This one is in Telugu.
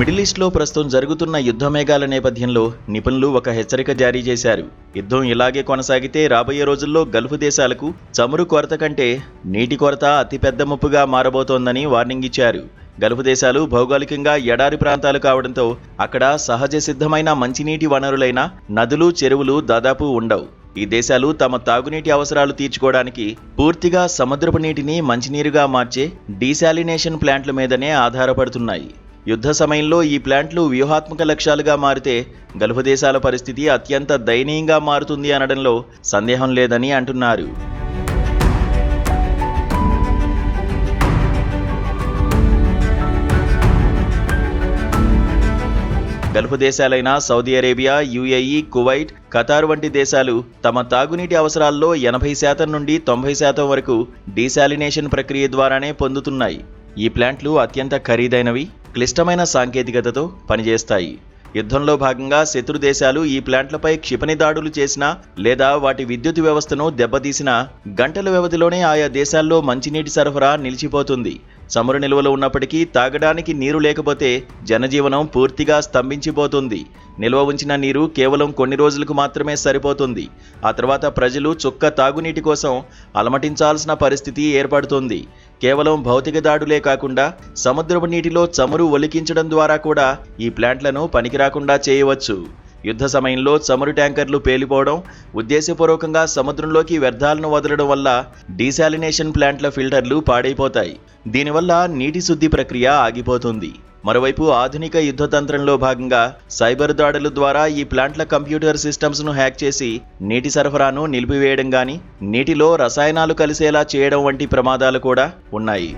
మిడిల్ ఈస్ట్లో ప్రస్తుతం జరుగుతున్న యుద్ధ మేఘాల నేపథ్యంలో నిపుణులు ఒక హెచ్చరిక జారీ చేశారు. యుద్ధం ఇలాగే కొనసాగితే రాబోయే రోజుల్లో గల్ఫ్ దేశాలకు చమురు కొరత కంటే నీటి కొరత అతిపెద్ద ముప్పుగా మారబోతోందని వార్నింగ్ ఇచ్చారు. గల్ఫ్ దేశాలు భౌగోళికంగా ఎడారి ప్రాంతాలు కావడంతో అక్కడ సహజ సిద్ధమైన మంచినీటి వనరులైన నదులు, చెరువులు దాదాపు ఉండవు. ఈ దేశాలు తమ తాగునీటి అవసరాలు తీర్చుకోవడానికి పూర్తిగా సముద్రపు నీటిని మంచినీరుగా మార్చే డీశాలినేషన్ ప్లాంట్ల మీదనే ఆధారపడుతున్నాయి. యుద్ధ సమయంలో ఈ ప్లాంట్లు వ్యూహాత్మక లక్ష్యాలుగా మారితే గల్ఫ్ దేశాల పరిస్థితి అత్యంత దయనీయంగా మారుతుంది అనడంలో సందేహం లేదని అంటున్నారు. గల్ఫ్ దేశాలైన Saudi Arabia, UAE, Kuwait, Qatar వంటి దేశాలు తమ తాగునీటి అవసరాల్లో 80% నుండి 90% వరకు డీశాలినేషన్ ప్రక్రియ ద్వారానే పొందుతున్నాయి. ఈ ప్లాంట్లు అత్యంత ఖరీదైనవి, క్లిష్టమైన సాంకేతికతతో పనిచేస్తాయి. యుద్ధంలో భాగంగా శత్రు దేశాలు ఈ ప్లాంట్లపై క్షిపణి దాడులు చేసినా లేదా వాటి విద్యుత్ వ్యవస్థను దెబ్బతీసినా గంటల వ్యవధిలోనే ఆయా దేశాల్లో మంచినీటి సరఫరా నిలిచిపోతుంది. చమురు నిల్వలు ఉన్నప్పటికీ తాగడానికి నీరు లేకపోతే జనజీవనం పూర్తిగా స్తంభించిపోతుంది. నిల్వ ఉంచిన నీరు కేవలం కొన్ని రోజులకు మాత్రమే సరిపోతుంది. ఆ తర్వాత ప్రజలు చుక్క తాగునీటి కోసం అలమటించాల్సిన పరిస్థితి ఏర్పడుతుంది. కేవలం భౌతిక దాడులే కాకుండా సముద్రపు నీటిలో చమురు ఒలికించడం ద్వారా కూడా ఈ ప్లాంట్లను పనికిరాకుండా చేయవచ్చు. యుద్ధ సమయంలో చమురు ట్యాంకర్లు పేలిపోవడం, ఉద్దేశపూర్వకంగా సముద్రంలోకి వ్యర్థాలను వదలడం వల్ల డీశాలినేషన్ ప్లాంట్ల ఫిల్టర్లు పాడైపోతాయి. దీనివల్ల నీటి శుద్ధి ప్రక్రియ ఆగిపోతుంది. మరోవైపు ఆధునిక యుద్ధ తంత్రంలో భాగంగా సైబర్ దాడుల ద్వారా ఈ ప్లాంట్ల కంప్యూటర్ సిస్టమ్స్ను హ్యాక్ చేసి నీటి సరఫరాను నిలిపివేయడం గానీ, నీటిలో రసాయనాలు కలిసేలా చేయడం వంటి ప్రమాదాలు కూడా ఉన్నాయి.